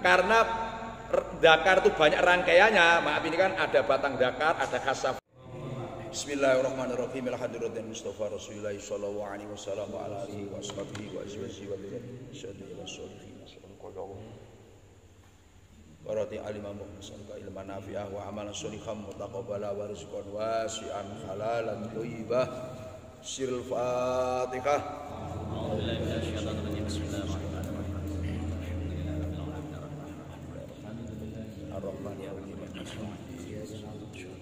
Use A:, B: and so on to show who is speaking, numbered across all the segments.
A: Karena dakar itu banyak rangkaiannya. Maaf, ini kan ada batang dakar, ada khasaf. Bismillahirrahmanirrahim. Alhamdulillah Mustafa Rasulullah sallallahu alaihi wasallam wa ala alihi wa sahbihi wa azwajihi wa dzurriyyatihi wa sholihin. Barati alimah musalka ilman nafi'ah wa amalan sholihan mutaqabbala wa rizqan wasi'an halalan thayyibah. Sirul Fatihah.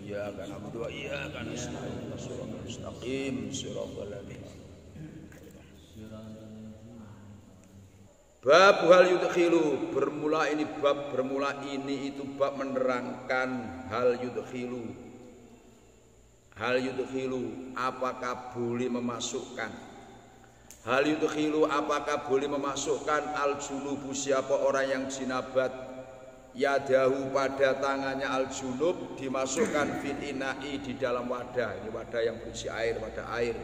A: Iyyaka na'budu wa iyyaka nasta'in ihdinas mustaqim shiratal ladzina. Bab hal yudkhilu, bermula ini itu bab menerangkan hal yudkhilu. Hal yudkhilu, apakah boleh memasukkan? Hal yudkhilu, apakah boleh memasukkan al-junubu, siapa orang yang jinabat, yadahu pada tangannya al-junub, dimasukkan fil ina'i, di dalam wadah. Ini wadah yang berisi air, wadah air.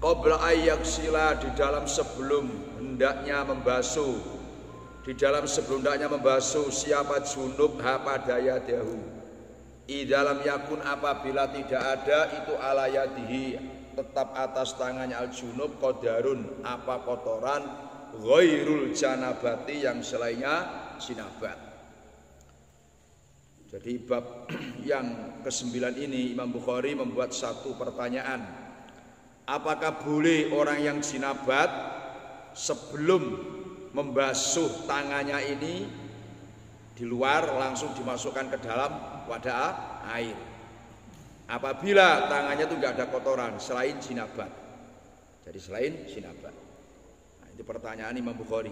A: Qabla ayyaksila, di dalam sebelum hendaknya membasuh, di dalam sebelum hendaknya membasuh siapa junub ha pada yadahu. I dalam yakun, apabila tidak ada itu ala yadihi, tetap atas tangannya al-junub qadarun, apa kotoran, ghairul janabati, yang selainnya jinabat. Jadi bab yang ke-9 ini Imam Bukhari membuat satu pertanyaan. Apakah boleh orang yang jinabat sebelum membasuh tangannya ini di luar langsung dimasukkan ke dalam wadah air, apabila tangannya itu enggak ada kotoran selain jinabat. Jadi selain jinabat. Nah, itu pertanyaan Imam Bukhari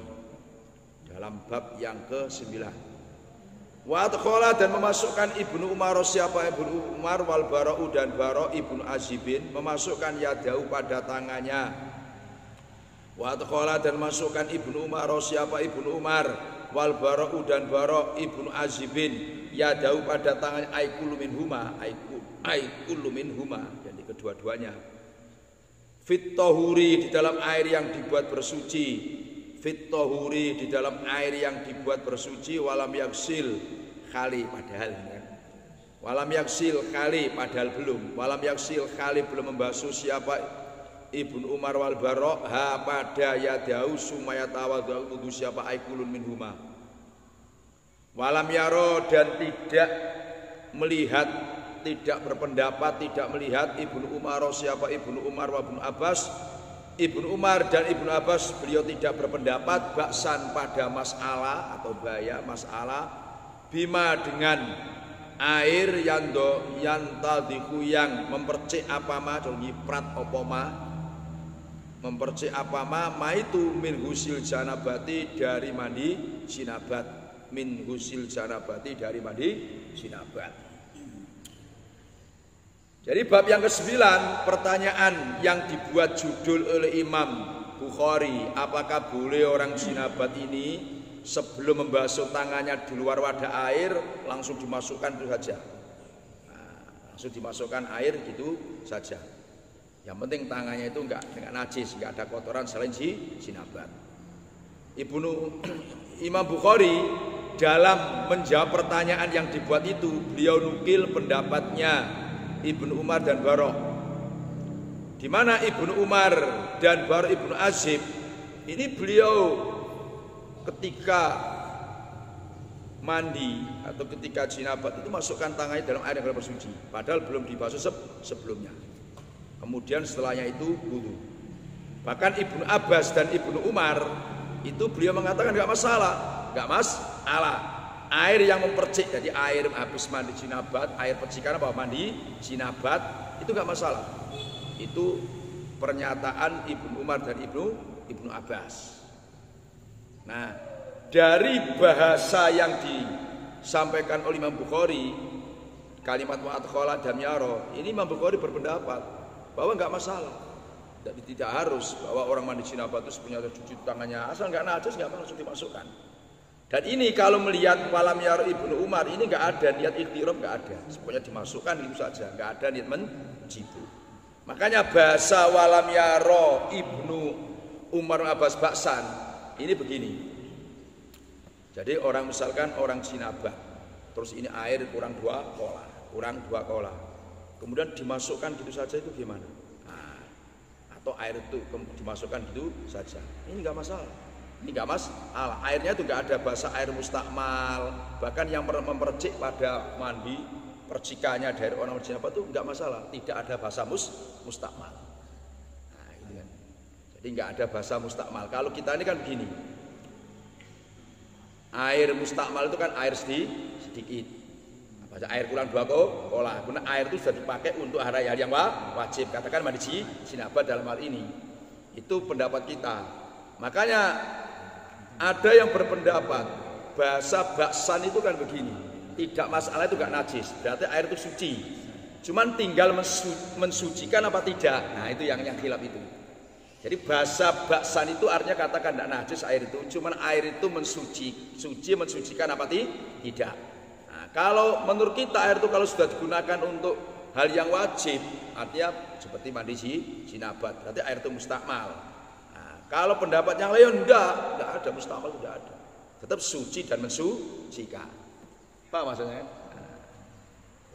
A: dalam bab yang ke-9. Wa adkhala, dan memasukkan Ibnu Umar, siapa Ibnu Umar, wal Bara'u, dan Bara' Ibnu Azibin, memasukkan yadahu pada tangannya. Wa adkhala, dan masukkan Ibnu Umar, siapa Ibnu Umar, wal Bara'u, dan Bara' Ibnu Azibin, yadahu pada tangannya, aikulu minhuma, jadi kedua-duanya. Fit tahuri, di dalam air yang dibuat bersuci. Fit tahuri, di dalam air yang dibuat bersuci. Walam yaksil kali, padahal kan? Walam yaksil kali, padahal belum. Walam yaksil kali, belum membasuh siapa Ibnu Umar wal Bara' ha pada yadahu sumaya tawadhu, wudu siapa aikulun minhuma. Walam yaro, dan tidak melihat, tidak berpendapat, tidak melihat Ibnu Umar, siapa Ibnu Umar wa Ibnu Abbas, Ibnu Umar dan Ibnu Abbas, beliau tidak berpendapat baksan pada masalah atau bahaya masalah, bima dengan air yantadhiku, yang mempercik apa ma, nyiprat apa ma, mempercik apa ma itu min husil janabati, dari mandi jinabat, min husil janabati, dari mandi jinabat. Jadi bab yang ke-9, pertanyaan yang dibuat judul oleh Imam Bukhari, apakah boleh orang jinabat ini sebelum membasuh tangannya di luar wadah air langsung dimasukkan itu saja. Nah, langsung dimasukkan air gitu saja. Yang penting tangannya itu enggak najis, enggak ada kotoran selain jinabat. Imam Bukhari dalam menjawab pertanyaan yang dibuat itu, beliau nukil pendapatnya Ibnu Umar dan Bara', di mana Ibnu Umar dan Bara' Ibnu Azib ini beliau ketika mandi atau ketika jinabat itu masukkan tangannya dalam air yang bersuci, padahal belum dibasuh sebelumnya. Kemudian setelahnya itu wudu. Bahkan Ibnu Abbas dan Ibnu Umar itu beliau mengatakan enggak masalah. Air yang mempercik, jadi air habis mandi jinabat, air percikan apa mandi jinabat, itu enggak masalah. Itu pernyataan Ibnu Umar dan Ibnu Abbas. Nah, dari bahasa yang disampaikan oleh Imam Bukhari, kalimat wa'adkhala dan yaro, ini Imam Bukhari berpendapat bahwa enggak masalah. Tidak harus bahwa orang mandi jinabat itu punya cuci tangannya, asal enggak najis enggak langsung dimasukkan. Dan ini kalau melihat walam yaro Ibnu Umar, ini enggak ada niat ikhtiram, enggak ada. Semuanya dimasukkan itu saja, enggak ada niat menjibu. Makanya bahasa walam yaro Ibnu Umar Abbas baksan ini begini. Jadi orang misalkan orang jinabah, terus ini air kurang 2 kola, kemudian dimasukkan gitu saja itu gimana? Nah, atau air itu dimasukkan gitu saja, ini nggak masalah. Ini nggak masalah. Airnya itu nggak ada bahasa air mustakmal, bahkan yang mempercik pada mandi percikannya dari orang jinabah itu nggak masalah, tidak ada bahasa mustakmal. Nah, gitu kan. Jadi nggak ada bahasa mustakmal. Kalau kita ini kan begini. Air mustakmal itu kan air sedikit. Air kurang 2 kola. Karena air itu sudah dipakai untuk hal yang wajib. Katakan mandi jinabah dalam hal ini. Itu pendapat kita. Makanya ada yang berpendapat bahasa baksan itu kan begini. Tidak masalah itu gak najis. Berarti air itu suci. Cuman tinggal mensucikan apa tidak. Nah itu yang khilaf itu. Jadi bahasa baksan itu artinya katakan tidak najis air itu, cuman air itu mensucikan apa tidak. Nah, kalau menurut kita air itu kalau sudah digunakan untuk hal yang wajib, artinya seperti mandi jinabah, berarti air itu mustakmal. Nah, kalau pendapat yang lain enggak ada mustakmal, tidak ada. Tetap suci dan mensucikan. Paham maksudnya? Nah,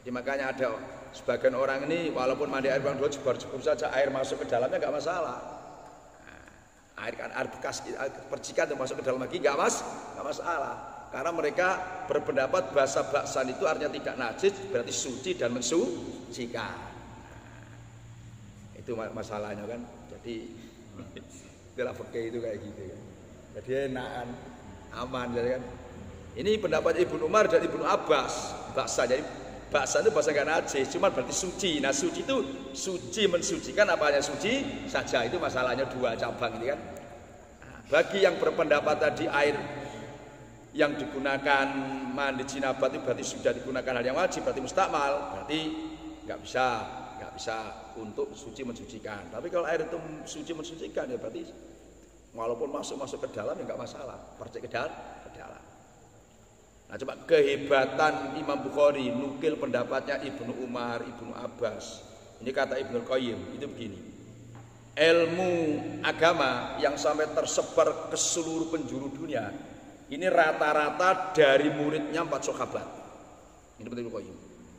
A: jadi makanya ada sebagian orang ini walaupun mandi air kurang 2 jebur saja air masuk ke dalamnya enggak masalah. Air bekas percikan yang masuk ke dalam lagi nggak masalah karena mereka berpendapat bahasa baksan itu artinya tidak najis berarti suci dan mensucikan. Itu masalahnya kan. Jadi istilah fikih itu kayak gitu kan. Jadi enakan aman jadi kan. Ini pendapat Ibnu Umar dan Ibnu Abbas baksa. Jadi baksa itu bahasa nggak najis cuma berarti suci. Nah suci itu suci mensucikan apa hanya suci saja, itu masalahnya 2 cabang ini kan. Nah, bagi yang berpendapat tadi air yang digunakan mandi jinabah itu berarti sudah digunakan hal yang wajib, berarti mustakmal, berarti nggak bisa untuk suci mensucikan. Tapi kalau air itu suci mensucikan ya berarti walaupun masuk ke dalam ya nggak masalah, percik ke dalam. Nah coba kehebatan Imam Bukhari nukil pendapatnya Ibnu Umar, Ibnu Abbas. Ini kata Ibnu Qayyim itu begini. Ilmu agama yang sampai tersebar ke seluruh penjuru dunia ini rata-rata dari muridnya 4 sahabat. Ini penting Ibnu Qayyim.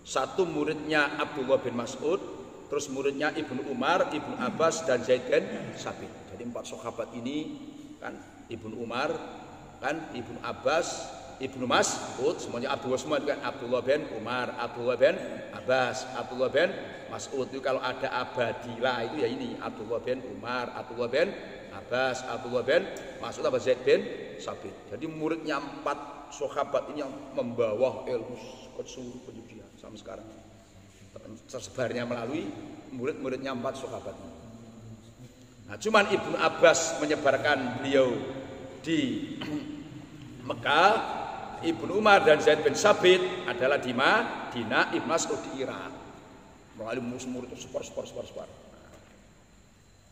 A: 1 muridnya Abdullah bin Mas'ud, terus muridnya Ibnu Umar, Ibnu Abbas dan Zaid bin Sabit. Jadi 4 sahabat ini kan Ibnu Umar, kan Ibnu Abbas, Ibnu Mas'ud, semuanya Abdullah semua itu kan Abdullah bin Umar, Abdullah bin Abbas, Abdullah bin Mas'ud. Itu kalau ada abadilah itu ya ini Abdullah bin Umar, Abdullah bin Abbas, Abdullah bin Mas'ud, apa Zaid bin Sabit. Jadi muridnya 4 sahabat ini yang membawa ilmu ke seluruh penjuru sampai sekarang. Tersebarnya melalui murid-muridnya 4 sahabat. Nah, cuman Ibnu Abbas menyebarkan beliau di Mekah. Ibnu Umar dan Zaid bin Sabit adalah di Madinah, Ibnu Mas'ud di Irak. Melalui murid itu separ.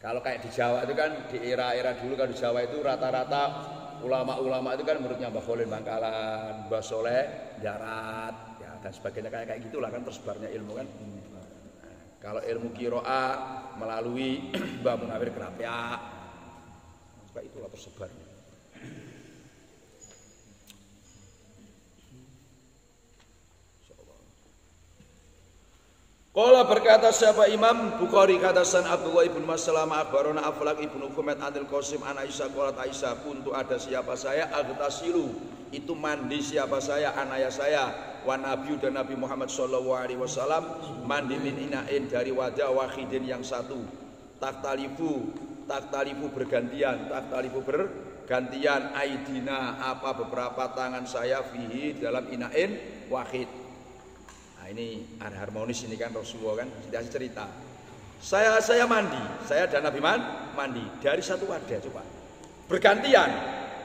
A: Kalau kayak di Jawa itu kan di era dulu kan di Jawa itu rata-rata ulama-ulama itu kan muridnya Mbah Khalil Bangkalan, Mbah Soleh Darat, ya dan sebagainya kayak gitulah kan tersebarnya ilmu kan. Nah, kalau ilmu qiraah melalui Mbah Munawir Kerapia, kayak itulah tersebarnya. Qala berkata siapa Imam Bukhari katasan Abdullah ibn Maslamah akhbarana Aflaq ibnu Humaid anil Qasim an Aisyah qalat Aisyah kuntu ada siapa saya aghtasilu itu mandi siapa saya anaya saya wa Nabi dan Nabi Muhammad sallallahu alaihi wasallam mandi min inain dari wadah wahidin yang satu taktalifu bergantian aidina apa beberapa tangan saya fihi dalam inain wahid. Nah ini harmonis ini kan Rasulullah kan dikasih cerita. Saya mandi, saya dan Nabi mandi dari satu wadah coba. Bergantian.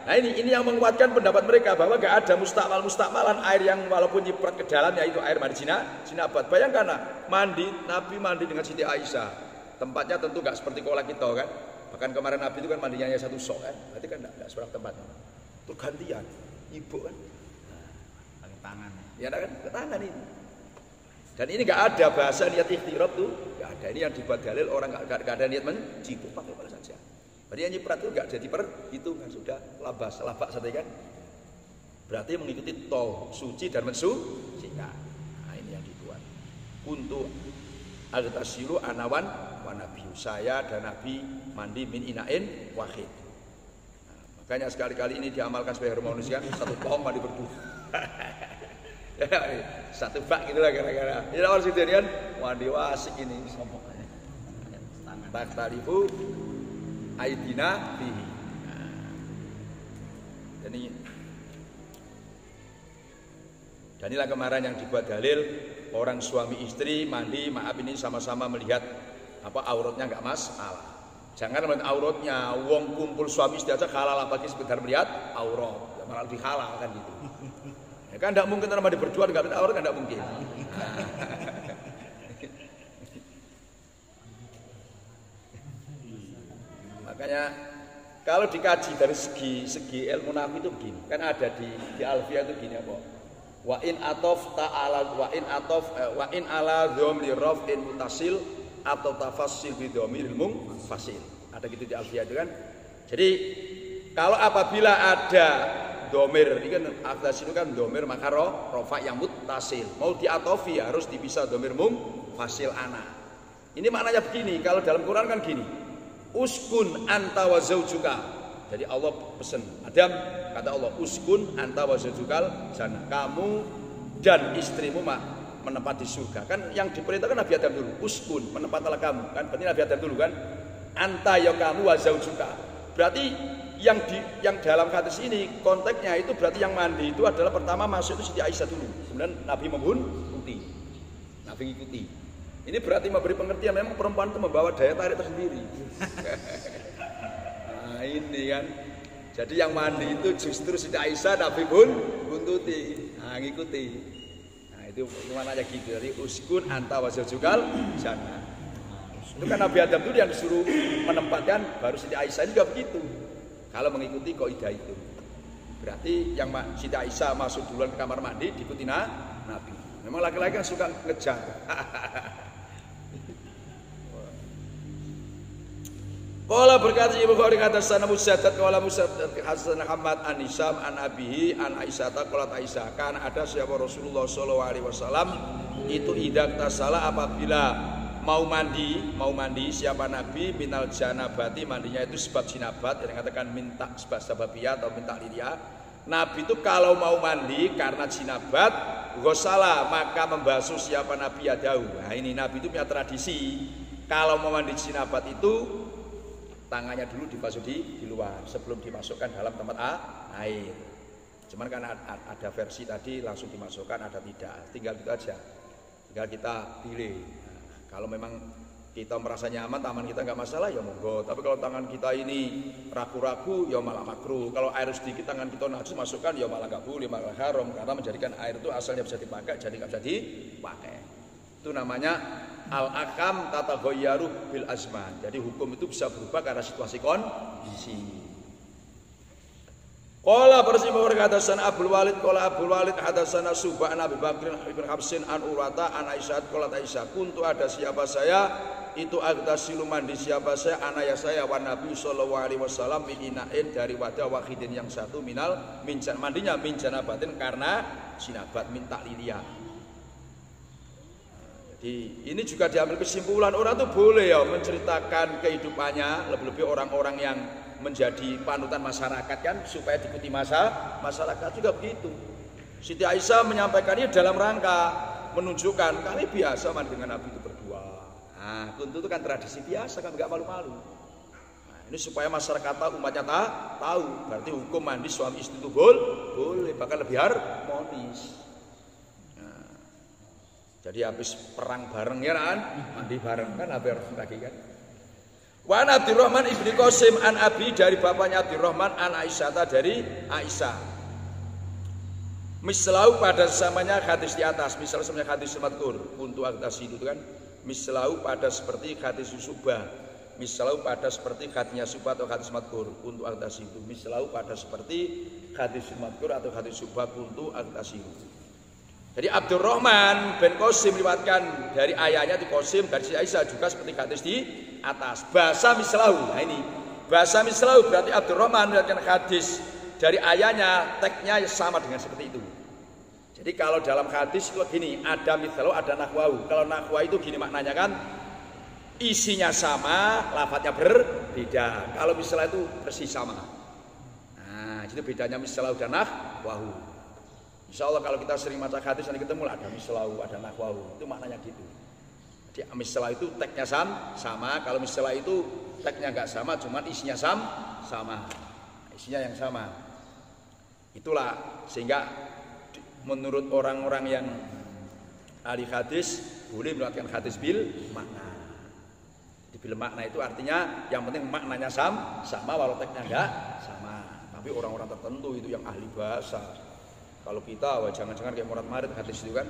A: Nah ini yang menguatkan pendapat mereka bahwa gak ada mustakmalan air yang walaupun nyiprat ke dalam yaitu air mandi jinabah. Bayangkan Nabi mandi dengan Siti Aisyah. Tempatnya tentu gak seperti kola kita kan. Bahkan kemarin Nabi itu kan mandinya hanya satu sok kan. Berarti kan gak seberapa tempatnya. Itu gantian. Ibu kan.
B: Pakai tangan.
A: Ya kan ke tangan ini. Dan ini gak ada bahasa niat ikhtirab tuh, gak ada. Ini yang dibuat dalil orang gak ada niat mencipu, pakai apa saja. Berarti yang nyiprat itu gak jadi perhitungan, sudah labak saja kan. Berarti mengikuti toh suci dan mensucikan. Nah, ini yang dibuat. Kuntu aghtasilu anawan wa nabiyyu. Saya dan Nabi mandi min ina'in wahid. Nah, makanya sekali-kali ini diamalkan sebagai harmonis kan, satu pohon mandi berdua. Satu bak gitu lah kira-kira. Ini orang siderian mandi wasik ini. Taktalifu aidina bihi. Dan inilah kemarin yang dibuat dalil orang suami istri mandi, maaf ini sama-sama melihat apa auratnya enggak masalah. Jangan melihat auratnya, wong kumpul suami istri aja halal apalagi sekedar melihat aurat, malah lebih halal kan gitu. Ya kan enggak mungkin orang mandi berdua enggak melihat aurat kan enggak mungkin. Makanya kalau dikaji dari segi ilmu nahwu itu begini, kan ada di Alfiyah itu gini apa? Wa in atof ta'ala wa in ala dhamir raf'in mutasil atau tafassil bi dhamiril munfasil. Ada gitu di Alfiyah itu kan. Jadi kalau apabila ada dhamir, ini kan atas itu kan dhamir maka rafa yang muttasil. Mau diatofi harus dipisah dhamir munfasil ana. Ini maknanya begini, kalau dalam Quran kan gini. Uskun anta wa zaujuka. Jadi Allah pesan Adam, kata Allah uskun anta wa zaujukal jannah. Kamu dan istrimu menempati surga. Kan yang diperintahkan Nabi Adam dulu. Uskun, menempatlah kamu. Kan berarti Nabi Adam dulu kan. Anta ya kamu wa zaujuka. Berarti yang dalam hadis ini konteksnya itu berarti yang mandi itu adalah pertama masuk itu Siti Aisyah dulu. Kemudian Nabi mengikuti. Nabi mengikuti. Ini berarti memberi pengertian memang perempuan itu membawa daya tarik tersendiri. Nah ini kan. Jadi yang mandi itu justru Siti Aisyah, Nabi pun buntuti. Nah ngikuti. Nah itu maknanya gitu. Dari uskun anta wa zaujukal jannah. Itu kan Nabi Adam itu yang disuruh menempatkan, baru Siti Aisyah juga begitu. Kalau mengikuti kaidah itu. Berarti yang Siti Aisyah masuk duluan ke kamar mandi diikuti Nabi. Memang laki-laki kan suka ngejar. Qala berkata Imam Bukhari kata sana Musaddad qala Musaddad Hasan Muhammad an Hisam an Abihi an Aisyah qalat Aisyah kan ada siapa Rasulullah sallallahu alaihi wasallam itu idak tasala apabila mau mandi siapa Nabi minal janabati, mandinya itu sebab jinabat, yang dikatakan minta sebab sababiyah atau minta liliyah. Nabi itu kalau mau mandi karena jinabat ghusala maka membasuh siapa Nabi yadahu. Nah ini Nabi itu punya tradisi kalau mau mandi jinabat itu tangannya dulu dibasuh di luar sebelum dimasukkan dalam tempat air. Cuman kan ada versi tadi langsung dimasukkan, ada tidak. Tinggal gitu aja. Tinggal kita pilih. Nah, kalau memang kita merasa nyaman, tangan kita nggak masalah ya monggo. Tapi kalau tangan kita ini ragu-ragu ya malah makruh. Kalau air sedikit tangan kita najis masukkan ya malah nggak boleh, malah haram karena menjadikan air itu asalnya bisa dipakai jadi nggak bisa dipakai. Itu namanya al-akam tataghayyaru bil azman. Jadi hukum itu bisa berubah karena situasi kondisi. Qala bersima berkata sana Abdul Walid hadatsana Subhan Abi Bakr ibn Habsin an Urwata an Aisyah qalat Aisyah kuntu ada siapa saya itu aghtasilu mandi siapa saya anaya saya wa Nabi sallallahu alaihi wasallam min ina'in dari wadah wahidin yang satu minjan mandinya min janabatin karena sinabat min takliliyah. Jadi ini juga diambil kesimpulan orang itu boleh ya menceritakan kehidupannya, lebih-lebih orang-orang yang menjadi panutan masyarakat kan supaya diikuti masyarakat juga begitu. Siti Aisyah menyampaikannya dalam rangka menunjukkan kami biasa mandi dengan Nabi itu berdua. Nah, tentu itu kan tradisi biasa kan nggak malu-malu. Nah, ini supaya masyarakat tahu, umatnya tahu. Berarti hukum mandi suami istri itu boleh bahkan lebih harmonis. Jadi habis perang bareng ya kan, mandi bareng kan hampir lagi kan. Wa Abdurrahman ibni Qasim an Abi dari bapaknya Abdurrahman an Aisyah dari Aisyah. Mislau pada samanya hadis di atas, misal samanya hadis madkur untuk atas itu kan. Mislau pada seperti hadis subah. Mislau pada seperti hadisnya subah atau hadis madkur untuk atas itu. Mislau pada seperti hadis madkur atau hadis subah untuk atas itu. Jadi Abdurrahman bin Qasim meriwayatkan dari ayahnya di Qasim dari si Aisyah juga seperti hadis di atas. Bahasa mislahu. Nah ini bahasa mislahu berarti Abdurrahman meriwayatkan hadis dari ayatnya teksnya sama dengan seperti itu. Jadi kalau dalam hadis itu gini, ada mithlu, ada nahwahu. Kalau nahwa itu gini maknanya kan, isinya sama, lafadznya berbeda. Kalau misalnya itu persis sama. Nah, itu bedanya mislahu dan nahwahu. Insyaallah kalau kita sering baca hadis nanti ketemu lah ada mislahu, ada nahwahu. Itu maknanya gitu. Jadi mislah itu teksnya sama, kalau mislah itu teksnya enggak sama, cuma isinya sama. Isinya yang sama. Itulah sehingga menurut orang-orang yang ahli hadis boleh melakukan hadis bil makna. Jadi bil makna itu artinya yang penting maknanya sama walau teksnya enggak sama. Tapi orang-orang tertentu itu yang ahli bahasa. Kalau kita jangan-jangan kayak Murad Marid hadis itu kan.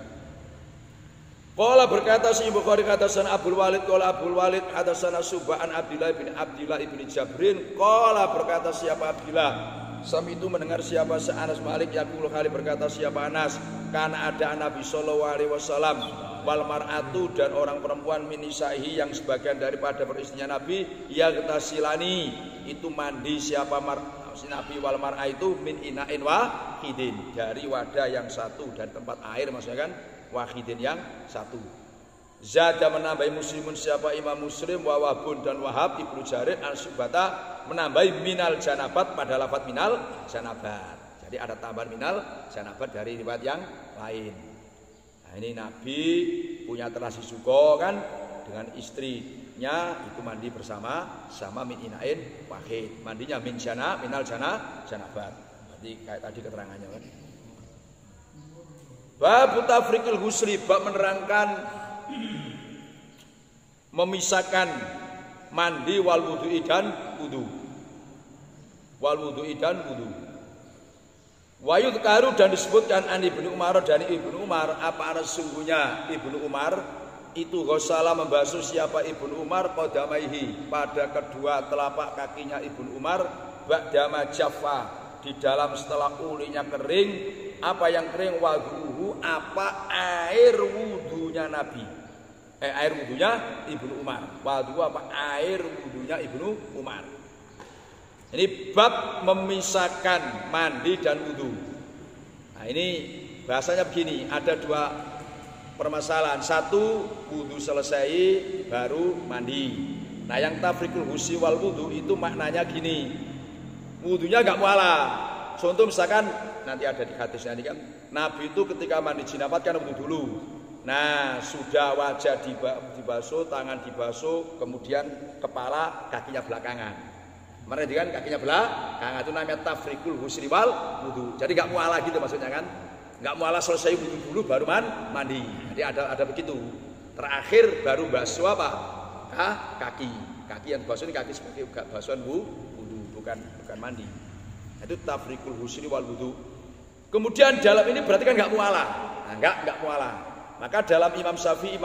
A: Qala berkata si Bukhari hadatsana Abdul Walid qala Abdul Walid hadatsana Subhan Abdullah bin Jabrin qala berkata siapa Abdullah Sam itu mendengar siapa Anas Malik yaqulu kali berkata siapa Anas karena ada Nabi sallallahu alaihi wasallam wal mar'atu dan orang perempuan min nisaihi yang sebagian daripada peristrinya Nabi yagtasilani itu mandi siapa Nabi wal mar'a itu min ina'in wahidin dari wadah yang satu dan tempat air maksudnya kan wahidin yang satu. Zada menambahi muslimun siapa Imam Muslim wa Wahbun dan Wahab Ibnu Jarir al-Subata menambahi minal janabat pada lafaz minal janabat. Jadi ada tambahan minal janabat dari riwayat yang lain. Nah, ini Nabi punya terasi suko kan dengan istrinya itu mandi bersama sama min inain wahid. Mandinya minal janabat. Berarti kayak tadi keterangannya kan. Bab tafriqil husli bab menerangkan memisahkan mandi wal wudu'i dan wudu. Wal wudu'i dan wudu. Wa yudkaru dan disebutkan an Ibnu Umar dari Ibnu Umar apa sesungguhnya Ibnu Umar itu ghusala membasuh siapa Ibnu Umar qadamaihi pada kedua telapak kakinya Ibnu Umar ba'dama jaffa di dalam setelah ulinya kering apa yang kering waduhu apa air wudunya Nabi air wudunya Ibnu Umar wadu apa air wudunya Ibnu Umar. Ini bab memisahkan mandi dan wudu. Nah ini bahasanya begini ada dua permasalahan. Satu wudu selesai baru mandi. Nah yang tafrikul husi wal wudu itu maknanya gini wudunya gak mualah. Contoh misalkan nanti ada di hadisnya ini kan Nabi itu ketika mandi jinabat kan wudu dulu. Nah sudah wajah dibasuh, tangan dibasuh, kemudian kepala, kakinya belakangan. Mereka kan kakinya belakangan itu namanya tafrikul husri wal wudu. Jadi gak mualah gitu maksudnya kan. Gak mualah selesai wudu dulu baru mandi. Jadi ada begitu. Terakhir baru basuh apa? Kaki. Kaki yang dibasuh ini kaki sebagai basuhan wudu, bukan mandi. Itu tafrikul husri wal wudu. Kemudian dalam ini berarti kan gak mualah. Nah, enggak mualah. Maka dalam Imam Syafi'i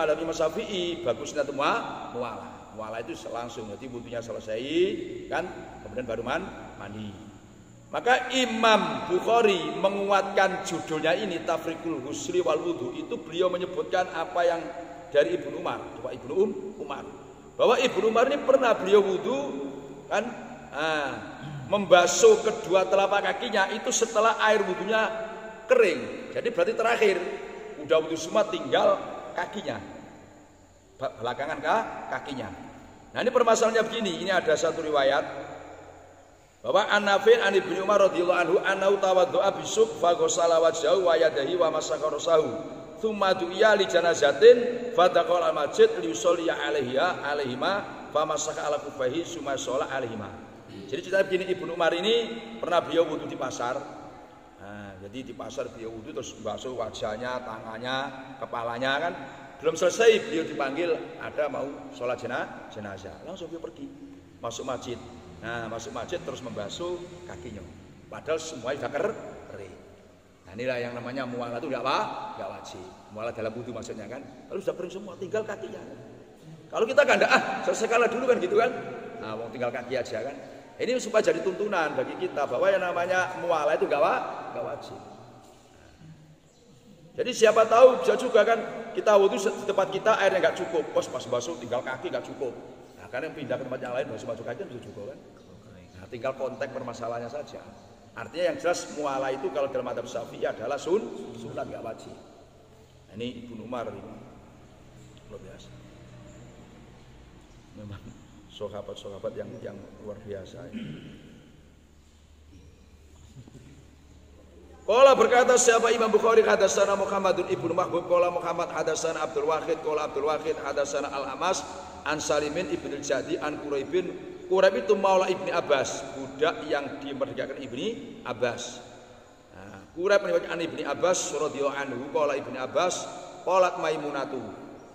A: bagusnya itu mualah. Mualah itu langsung jadi wudunya selesai kan kemudian baru mandi. Maka Imam Bukhari menguatkan judulnya ini tafrikul husri wal wudu itu beliau menyebutkan apa yang dari Ibnu Umar, bahwa Ibnu Umar ini pernah beliau wudu kan membasuh kedua telapak kakinya itu setelah air wudunya kering. Jadi berarti terakhir udah wudu semua tinggal kakinya. Belakangan kakinya. Nah ini permasalahannya begini, ini ada satu riwayat bahwa An-Nafi' an Ibnu Umar radhiyallahu anhu anau tawaddu'a bisuk fa ghasala wajhahu wa yadahi wa masaka rasahu thumma du'iya li janazatin fa taqala al-masjid li yusalli alaihima fa masaka ala kuffaihi summa shalla alaihima. Jadi cerita begini Ibnu Umar ini pernah beliau wudu di pasar. Nah, jadi di pasar beliau wudu terus basuh wajahnya, tangannya, kepalanya kan. Belum selesai beliau dipanggil ada mau sholat jenazah. Langsung beliau pergi masuk masjid. Nah masuk masjid terus membasuh kakinya. Padahal semuanya sudah kering. Nah inilah yang namanya mualah itu enggak wajib. Mualah dalam wudu maksudnya kan. Kalau sudah kering semua tinggal kakinya. Kalau kita kan enggak selesaikanlah dulu kan gitu kan. Nah mau tinggal kaki aja kan. Ini supaya jadi tuntunan bagi kita bahwa yang namanya mualah itu enggak wajib. Jadi siapa tahu bisa juga kan kita wudu di tempat kita airnya enggak cukup. Pas basuh tinggal kaki enggak cukup. Nah, karena pindah ke tempat yang lain basuh kaki kan bisa cukup kan. Nah, tinggal konteks permasalahannya saja. Artinya yang jelas mualah itu kalau dalam madzhab Syafi'i adalah sunat, nggak wajib. Nah, ini Ibnu Umar ini luar biasa. Memang sahabat-sahabat yang luar biasa. Qala berkata siapa Imam Bukhari hadatsana Muhammadun ibnu Mahbub qala Muhammad hadatsana Abdul Wahid qala Abdul Wahid hadatsana Al-Amas an Salimin ibnu Jadi an Quraibin. Quraib itu maula Ibni Abbas, budak yang dimerdekakan Ibni Abbas. Nah, Quraib meriwayatkan an Ibni Abbas radhiyallahu anhu qala Ibni Abbas qalat Maimunatu.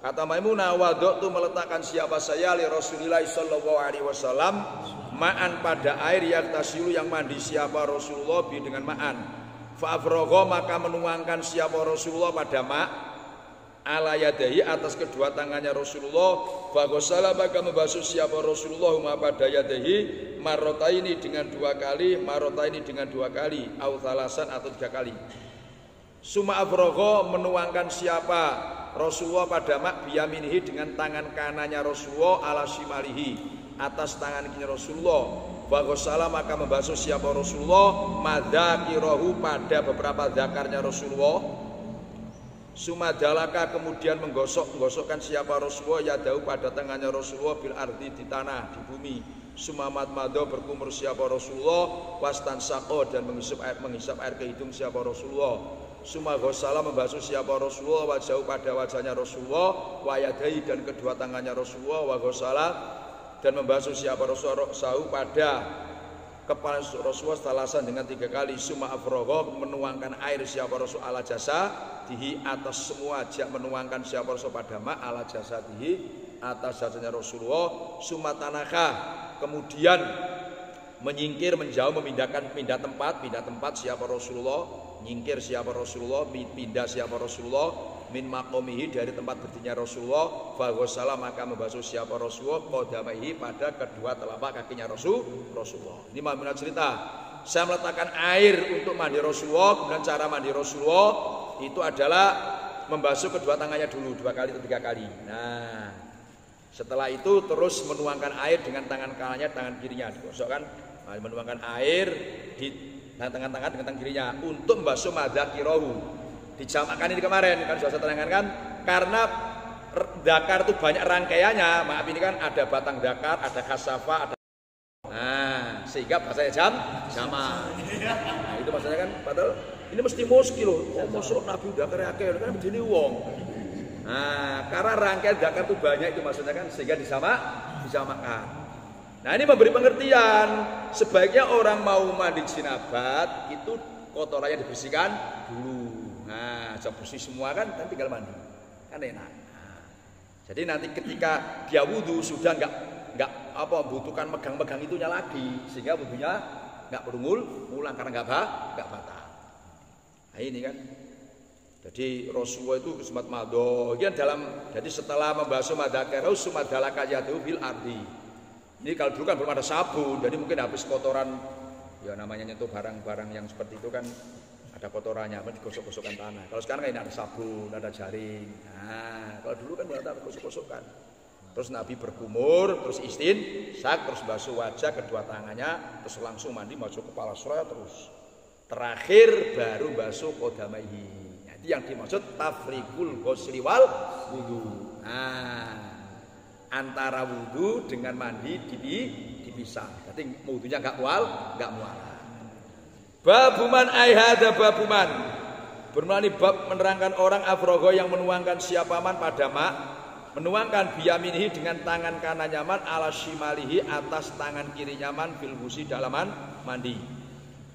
A: Kata Maimunah, wada'tu meletakkan siapa saya li Rasulillah sallallahu alaihi wasallam ma'an pada air yang tasilu yang mandi siapa Rasulullah bi dengan ma'an. Fa'afragha maka menuangkan siapa Rasulullah pada ma' ala yadahi atas kedua tangannya Rasulullah. Faghasala maka membasuh siapa Rasulullah ma pada yadahi marrataini dengan dua kali, marrataini dengan dua kali, au thalasan atau tiga kali. Suma afragha menuangkan siapa Rasulullah pada ma' biyaminihi dengan tangan kanannya Rasulullah ala shimalihi atas tangan kiri Rasulullah. Faghasala maka membasuh siapa Rasulullah madzakirahu pada beberapa zakarnya Rasulullah. Sumadalaka kemudian menggosokkan siapa Rasulullah yadahu pada tangannya Rasulullah bil ardi di tanah di bumi. Sumamat mado berkumur siapa Rasulullah wastansaqo dan menghisap air ke hidung siapa Rasulullah. Sumaghasala membasuh siapa Rasulullah wajahu pada wajahnya Rasulullah wayadai dan kedua tangannya Rasulullah waghasala dan membasuh siapa Rasulullah sahu pada kepala Rasulullah setalasan dengan tiga kali. Suma afragha menuangkan air siapa Rasul ala jasa dihi atas semua jak menuangkan siapa Rasul pada ma ala jasa dihi atas jasanya Rasulullah. Suma tanaka kemudian menyingkir menjauh pindah tempat siapa Rasulullah, nyingkir siapa Rasulullah, pindah siapa Rasulullah min maqamihi dari tempat berdirinya Rasulullah. Faghasala maka membasuh siapa Rasulullah qadamaihi pada kedua telapak kakinya Rasulullah. Ini Maimunah cerita, saya meletakkan air untuk mandi Rasulullah, kemudian cara mandi Rasulullah itu adalah membasuh kedua tangannya dulu 2 kali atau 3 kali. Nah, setelah itu terus menuangkan air dengan tangan kanannya, tangan kirinya digosokkan, menuangkan air di tangan dengan tangan kirinya untuk membasuh madzakirahu. Dijamakan ini kemarin kan sudah saya terangkan kan, karena dakar itu banyak rangkaiannya. Maaf ini kan ada batang dakar, ada kasafa, ada sehingga bahasanya jama. Nah, itu maksudnya kan, padahal ini mesti muski loh. Oh, masuk Nabi dakar akeh kan begini wong. Nah, karena rangkaian dakar itu banyak itu maksudnya kan, sehingga disamakan. Nah, ini memberi pengertian sebaiknya orang mau mandi jinabat itu kotorannya dibersihkan dulu. Nah, bersih semua kan, nanti tinggal mandi, kan enak. Nah, jadi nanti ketika dia wudhu sudah nggak butuhkan megang itunya lagi, sehingga wudhunya nggak perlu ngulang karena nggak batal. Nah ini kan, jadi Rasulullah itu kesemat mado. Jadi setelah membasuh madakirau sumadalaka yadu bil ardi. Ini kalau dulu kan belum ada sabun, jadi mungkin habis kotoran, ya namanya nyentuh barang-barang yang seperti itu kan. Ada kotorannya, digosok-gosokkan tanah. Kalau sekarang ini ada sabun, ada jaring. Nah, kalau dulu kan ada gosok-gosokkan. Terus Nabi berkumur, terus istinsak, terus basuh wajah kedua tangannya, terus langsung mandi, masuk kepala suraya terus. Terakhir baru basuh qadamaihi. Nah, itu yang dimaksud tafriqul ghusli wal wudu. Nah, antara wudu dengan mandi dipisah. Jadi wudunya enggak mual. Babuman aihada babuman bermulai bab menerangkan orang afrogo yang menuangkan siapa man pada mak, menuangkan biyaminihi dengan tangan kanannya man ala shimalihi atas tangan kirinya man fil husi dalaman mandi.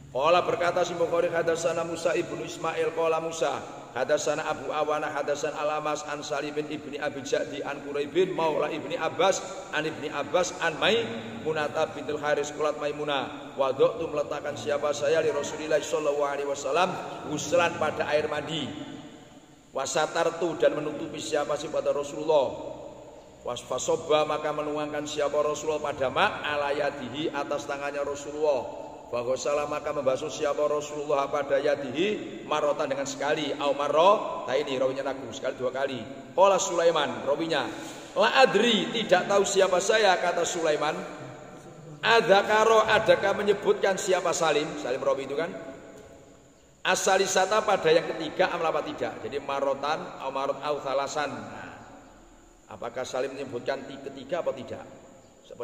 A: Qala berkata si Bukhari hadatsana Musa ibnu Ismail qala Musa hadatsana Abu Awana hadatsana Al-Amas an Salimin ibni Abi Jadi an Quraibin maula ibni Abbas an Maimunah bintul Haris qalat Maimunah wada'tu meletakkan siapa saya li Rasulillah sallallahu alaihi wasallam ghuslan pada air mandi wasatartu dan menutupi siapa pada Rasulullah wasfasobba maka menuangkan siapa Rasulullah pada ma alayadihi atas tangannya Rasulullah. Faghasala maka membasuh siapa Rasulullah pada yadihi marotan dengan sekali au marro ini rawinya aku sekali 2 kali. Qala Sulaiman rawinya la adri tidak tahu siapa saya kata Sulaiman Adzakaro, adakah menyebutkan siapa Salim? Salim rawi itu kan. As-salisata pada yang ketiga am apa tidak? Jadi marotan au marot au salasan. Nah, apakah Salim menyebutkan ketiga atau tidak?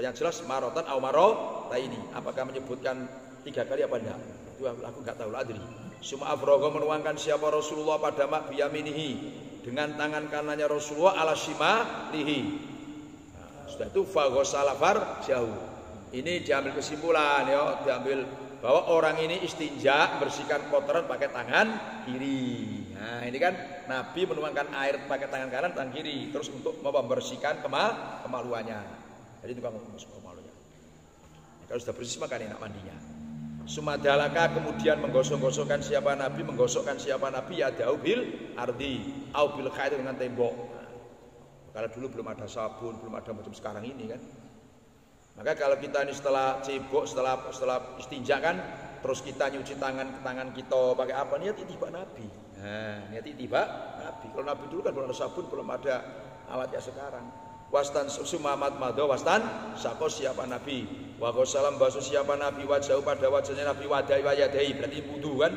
A: Yang jelas marotan au marota ini. Apakah menyebutkan 3 kali apa tidak? Itu aku enggak tahu adri. Suma afrogo menuangkan siapa Rasulullah pada mak biyaminihi dengan tangan kanannya Rasulullah ala shimalihi. Nah, sudah itu fagosalafar jauh. Ini diambil kesimpulan ya, diambil bahwa orang ini istinja bersihkan kotoran pakai tangan kiri. Nah, ini kan Nabi menuangkan air pakai tangan kanan, tangan kiri, terus untuk membersihkan kemaluannya. Jadi itu kamu kemaluannya. Kalau sudah bersih maka enak mandinya. Sumadalaka kemudian menggosok-gosokkan siapa Nabi, menggosokkan siapa Nabi ya daubil ardi, au bil khair dengan tembok. Nah, kalau dulu belum ada sabun, belum ada macam sekarang ini kan. Maka kalau kita ini setelah cebok, setelah istinja kan, terus kita nyuci tangan kita pakai apa? Niat itibak Nabi. Nah, niat itibak Nabi. Kalau Nabi dulu kan belum ada sabun, belum ada alatnya sekarang. Wastan sumamat mado wastan sako siapa Nabi. Wa salam basu siapa Nabi wajau pada wajahnya Nabi wadai wayadai berarti wudu kan.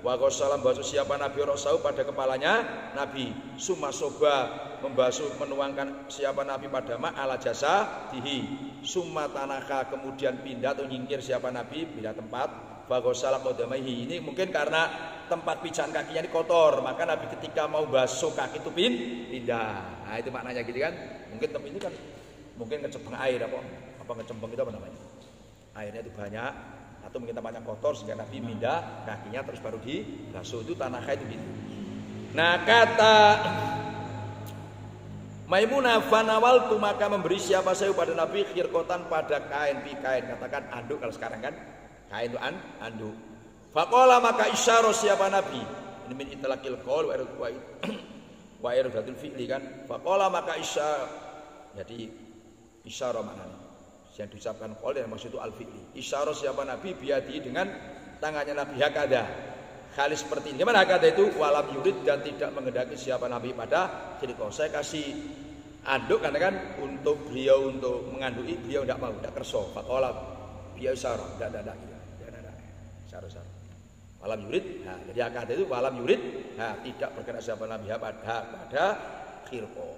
A: Wa salam basu siapa Nabi rosau pada kepalanya Nabi. Sumasoba membasuh menuangkan siapa Nabi pada ma ala jasa dihi. Summa tanaka kemudian pindah atau nyingkir siapa Nabi pindah tempat. Bagosala kodamaihi. Ini mungkin karena tempat pijakan kakinya ini kotor, maka Nabi ketika mau basuh kaki itu pindah. Nah itu maknanya gitu kan. Mungkin tempat ini kan mungkin kecembeng air apa kecembeng itu apa namanya? Airnya itu banyak atau mungkin tempatnya kotor sehingga Nabi pindah kakinya terus baru dibasuh. Itu tanaka itu gitu. Nah kata Maimunah fanawal tu maka memberi siapa saya pada Nabi khirkotan pada kain katakan anduk kalau sekarang kan kain itu anduk. Faqala maka isyara siapa Nabi ini min itlaqil qaul wa iradatul fi'li kan. Faqala maka isyara jadi isyara maknanya yang diucapkan qaul yang maksud itu al fi'li. Isyara siapa Nabi biadi dengan tangannya Nabi hakada. Kali seperti ini. Gimana kata itu? Walam yurid dan tidak menghendaki siapa Nabi pada khirqah. Saya kasih anduk karena kan untuk beliau untuk mengandui beliau tidak mau, tidak kerso. Faqala beliau isyarah, tidak. Isyarah. Walam yurid. Nah, jadi kata itu walam yurid. Nah, tidak berkenan siapa Nabi pada khirqah.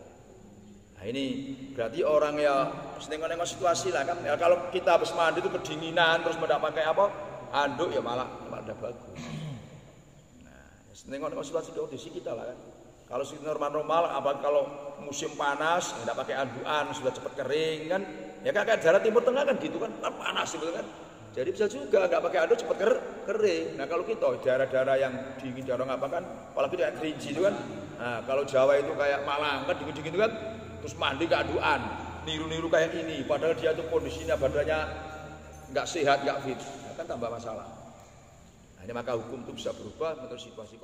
A: Nah, ini berarti orang ya nengok situasi lah kan. Ya, kalau kita habis mandi itu kedinginan terus tidak pakai apa? Anduk ya malah tidak bagus. Nengok situasi kondisi kita lah kan. Kalau normal, apa kalau musim panas nggak pakai anduan sudah cepat kering kan? Ya kan daerah Timur Tengah kan gitu kan panas gitu kan. Jadi bisa juga nggak pakai anduk cepat kering. Nah kalau kita daerah-daerah yang dingin daerah apa kan, apalagi kayak Kerinci itu kan. Nah kalau Jawa itu kayak Malang kan dingin-dingin itu kan, terus mandi ke anduan, niru-niru kayak ini. Padahal dia tuh kondisinya badannya nggak sehat, nggak fit, nah, kan tambah masalah. Ini maka hukum itu bisa berubah menurut situasi